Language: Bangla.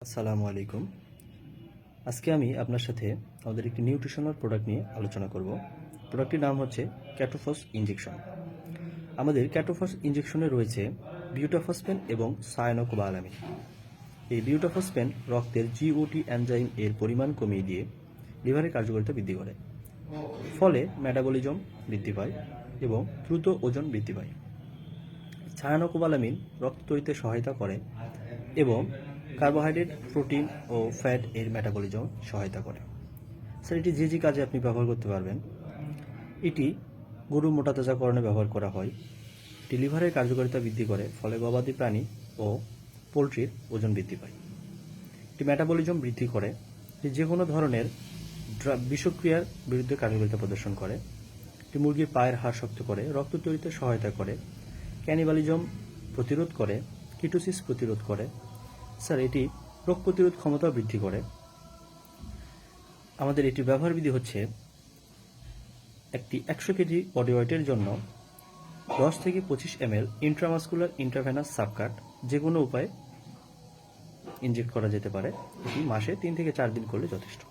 আসসালামু আলাইকুম। আজকে আমি আপনার সাথে আমাদের একটি নিউট্রিশনাল প্রোডাক্ট নিয়ে আলোচনা করব। প্রোডাক্টটির নাম হচ্ছে ক্যাটোফস ইনজেকশন। আমাদের ক্যাটোফস ইনজেকশনে রয়েছে বিউটাফসপেন এবং সায়ানোকোবালামিন। এই বিউটাফসপেন রক্তের জিওটি এনজাইম এর পরিমাণ কমিয়ে দিয়ে লিভারের কার্যকারিতা বৃদ্ধি করে, ফলে মেটাবলিজম বৃদ্ধি পায় এবং দ্রুত ওজন বৃদ্ধি পায়। সায়ানোকোবালামিন রক্ত তৈরিতে সহায়তা করে এবং কার্বোহাইড্রেট, প্রোটিন ও ফ্যাট এর মেটাবলিজম সহায়তা করে। স্যার, এটি যে কাজে আপনি ব্যবহার করতে পারবেন। এটি গরু মোটাতাজাকরণে ব্যবহার করা হয়। এটি লিভারের কার্যকারিতা বৃদ্ধি করে, ফলে গবাদি প্রাণী ও পোলট্রির ওজন বৃদ্ধি পায়। এটি মেটাবলিজম বৃদ্ধি করে, যে কোনো ধরনের বিষক্রিয়ার বিরুদ্ধে কার্যকারিতা প্রদর্শন করে। এটি মুরগির পায়ের হাড় শক্ত করে, রক্ত তৈরিতে সহায়তা করে, ক্যানিবালিজম প্রতিরোধ করে, কিটোসিস প্রতিরোধ করে। স্যার, এটি রোগ প্রতিরোধ ক্ষমতা বৃদ্ধি করে। আমাদের এটি ব্যবহার বিধি হচ্ছে একটি 100 কেজি বডি ওয়েটের জন্য 10 থেকে 25 ml ইন্ট্রামাসকুলার ইন্ট্রাভেনাস সাবকাট যে কোনো উপায়ে ইনজেক্ট করা যেতে পারে। এটি মাসে 3 থেকে 4 দিন করলে যথেষ্ট।